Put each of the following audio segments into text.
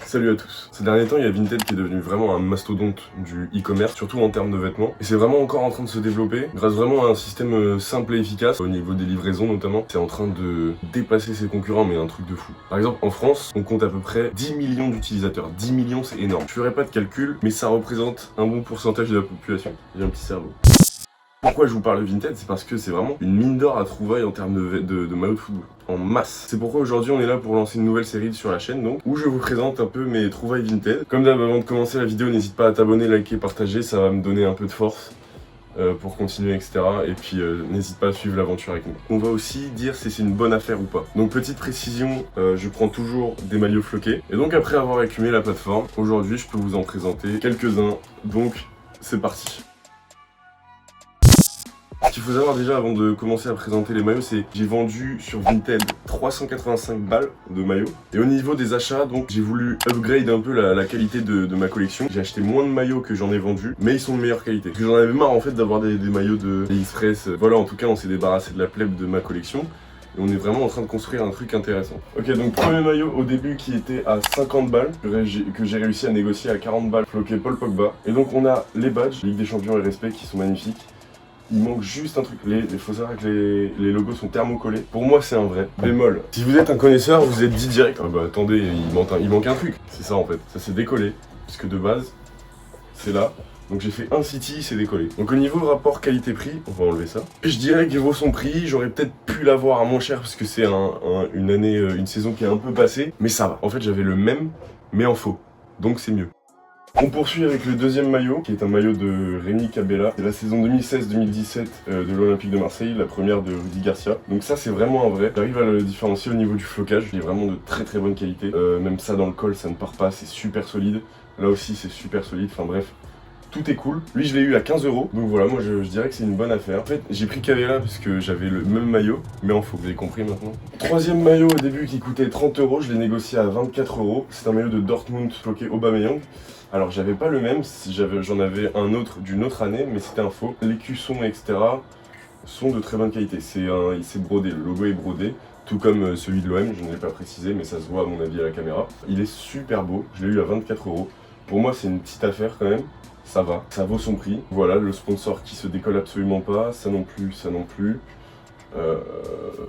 Salut à tous. Ces derniers temps, il y a Vinted qui est devenu vraiment un mastodonte du e-commerce, surtout en termes de vêtements. Et c'est vraiment encore en train de se développer, grâce vraiment à un système simple et efficace, au niveau des livraisons notamment. C'est en train de dépasser ses concurrents, mais un truc de fou. Par exemple, en France, on compte à peu près 10 millions d'utilisateurs. 10 millions, c'est énorme. Je ferai pas de calcul, mais ça représente un bon pourcentage de la population. J'ai un petit cerveau. Pourquoi je vous parle de Vinted? C'est parce que c'est vraiment une mine d'or à trouvailles en termes de maillots de football, en masse. C'est pourquoi aujourd'hui on est là pour lancer une nouvelle série sur la chaîne donc, où je vous présente un peu mes trouvailles Vinted. Comme d'hab, avant de commencer la vidéo, n'hésite pas à t'abonner, liker, partager, ça va me donner un peu de force pour continuer, etc. Et puis n'hésite pas à suivre l'aventure avec nous. On va aussi dire si c'est une bonne affaire ou pas. Donc petite précision, je prends toujours des maillots floqués. Et donc après avoir écumé la plateforme, aujourd'hui je peux vous en présenter quelques-uns. Donc c'est parti. Ce qu'il faut savoir déjà avant de commencer à présenter les maillots, c'est que j'ai vendu sur Vinted 385 balles de maillots. Et au niveau des achats, donc j'ai voulu upgrade un peu la qualité de ma collection. J'ai acheté moins de maillots que j'en ai vendus, mais ils sont de meilleure qualité. Parce que j'en avais marre en fait d'avoir des maillots de AliExpress. Voilà, en tout cas on s'est débarrassé de la plèbe de ma collection. Et on est vraiment en train de construire un truc intéressant. Ok, donc premier maillot au début qui était à 50 balles, que j'ai réussi à négocier à 40 balles, floqué Paul Pogba. Et donc on a les badges, Ligue des Champions et Respect, qui sont magnifiques. Il manque juste un truc, il faut savoir que les logos sont thermocollés. Pour moi c'est un vrai bémol. Si vous êtes un connaisseur, vous êtes dit direct, ah bah attendez, il manque un truc. C'est ça en fait, ça s'est décollé, puisque de base, c'est là. Donc j'ai fait un City, c'est décollé. Donc au niveau rapport qualité-prix, on va enlever ça. Et je dirais qu'il vaut son prix, j'aurais peut-être pu l'avoir à moins cher, parce que c'est une année, une saison qui est un peu passée. Mais ça va, en fait j'avais le même, mais en faux. Donc c'est mieux. On poursuit avec le deuxième maillot, qui est un maillot de Rémi Cabella. C'est la saison 2016-2017 de l'Olympique de Marseille, la première de Rudy Garcia. Donc ça c'est vraiment un vrai. J'arrive à le différencier au niveau du flocage, il est vraiment de très très bonne qualité. Même ça dans le col, ça ne part pas, c'est super solide. Là aussi c'est super solide, enfin bref. Tout est cool. Lui je l'ai eu à 15 €. Donc voilà, moi je dirais que c'est une bonne affaire. En fait j'ai pris Cabella parce que j'avais le même maillot, mais en faux, vous avez compris maintenant. Troisième maillot au début qui coûtait 30 €, je l'ai négocié à 24 €. C'est un maillot de Dortmund floqué Aubameyang. Alors j'avais pas le même, j'en avais un autre d'une autre année, mais c'était un faux. Les cuissons, etc. sont de très bonne qualité. C'est brodé, le logo est brodé, tout comme celui de l'OM, je ne l'ai pas précisé, mais ça se voit à mon avis à la caméra. Il est super beau, je l'ai eu à 24 €. Pour moi c'est une petite affaire quand même, ça va, ça vaut son prix. Voilà, le sponsor qui se décolle absolument pas, ça non plus, ça non plus.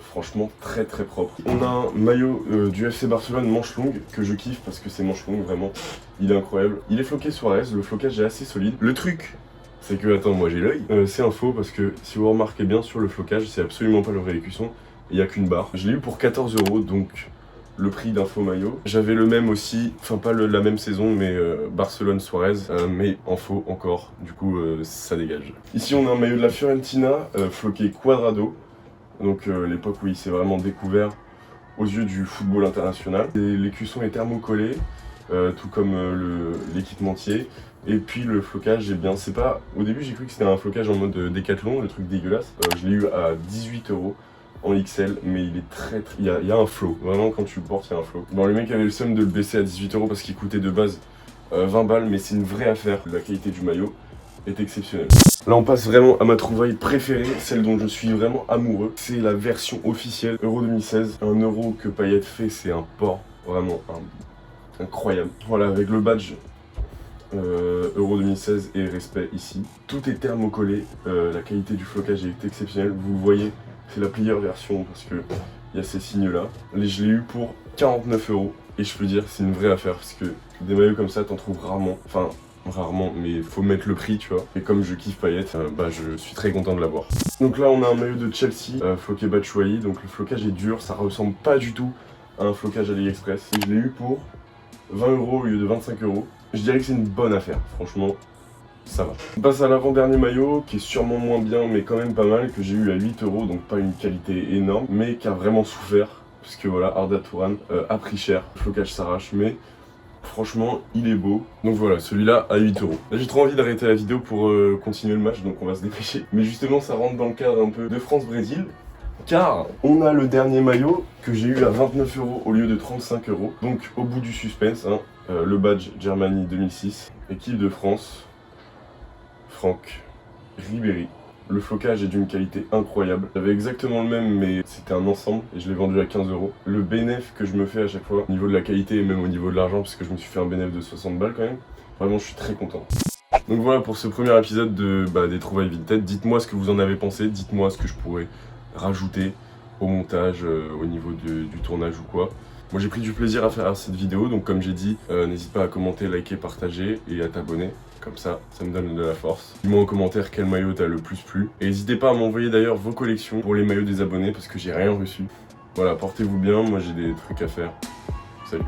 Franchement très très propre. On a un maillot du FC Barcelone manche longue que je kiffe parce que c'est manche longue vraiment, il est incroyable. Il est floqué Suarez, le flocage est assez solide. Le truc c'est que, attends, moi j'ai l'œil, c'est un faux parce que si vous remarquez bien sur le flocage, c'est absolument pas le vrai écusson, il n'y a qu'une barre. Je l'ai eu pour 14 €, donc le prix d'un faux maillot. J'avais le même aussi, enfin pas la même saison, mais Barcelone Suarez, mais en faux encore, du coup ça dégage. Ici on a un maillot de la Fiorentina, floqué Quadrado. Donc l'époque où il s'est vraiment découvert aux yeux du football international. L'écusson est thermocollé, tout comme l'équipementier. Et puis le flocage est bien, c'est pas... Au début j'ai cru que c'était un flocage en mode Décathlon, le truc dégueulasse. Je l'ai eu à 18 € en XL, mais il est très... il y a un flow, vraiment quand tu le portes il y a un flow. Bon, le mec avait le seum de le baisser à 18 € parce qu'il coûtait de base 20 balles, mais c'est une vraie affaire. La qualité du maillot est exceptionnelle. Là on passe vraiment à ma trouvaille préférée, celle dont je suis vraiment amoureux. C'est la version officielle Euro 2016. Un euro que Payet fait, c'est un port vraiment incroyable. Voilà, avec le badge Euro 2016 et Respect ici. Tout est thermocollé, la qualité du flocage est exceptionnelle. Vous le voyez, c'est la player version parce que il y a ces signes là. Je l'ai eu pour 49 € et je peux dire c'est une vraie affaire parce que des maillots comme ça t'en trouves rarement. Enfin, rarement, mais il faut mettre le prix, tu vois. Et comme je kiffe Payet, bah je suis très content de l'avoir. Donc là, on a un maillot de Chelsea, floqué Batshuayi. Donc le flocage est dur, ça ressemble pas du tout à un flocage AliExpress. Et je l'ai eu pour 20 € au lieu de 25 €. Je dirais que c'est une bonne affaire, franchement, ça va. On passe à l'avant-dernier maillot, qui est sûrement moins bien, mais quand même pas mal, que j'ai eu à 8 €, donc pas une qualité énorme, mais qui a vraiment souffert, puisque voilà, Arda Turan a pris cher. Le flocage s'arrache, mais... franchement, il est beau. Donc voilà, celui-là à 8 €. Là, j'ai trop envie d'arrêter la vidéo pour continuer le match, donc on va se dépêcher. Mais justement, ça rentre dans le cadre un peu de France-Brésil. Car on a le dernier maillot que j'ai eu à 29 € au lieu de 35 €. Donc au bout du suspense, hein, le badge Germany 2006, équipe de France, Franck Ribéry. Le flocage est d'une qualité incroyable. J'avais exactement le même, mais c'était un ensemble et je l'ai vendu à 15 €. Le bénéf que je me fais à chaque fois, au niveau de la qualité et même au niveau de l'argent, parce que je me suis fait un bénéf de 60 balles quand même, vraiment je suis très content. Donc voilà pour ce premier épisode des trouvailles Vinted. Dites-moi ce que vous en avez pensé, dites-moi ce que je pourrais rajouter au montage, au niveau du tournage ou quoi. Moi j'ai pris du plaisir à faire cette vidéo, donc comme j'ai dit, n'hésite pas à commenter, liker, partager et à t'abonner. Comme ça me donne de la force. Dis-moi en commentaire quel maillot t'as le plus plu. Et n'hésitez pas à m'envoyer d'ailleurs vos collections pour les maillots des abonnés parce que j'ai rien reçu. Voilà, portez-vous bien, moi j'ai des trucs à faire. Salut.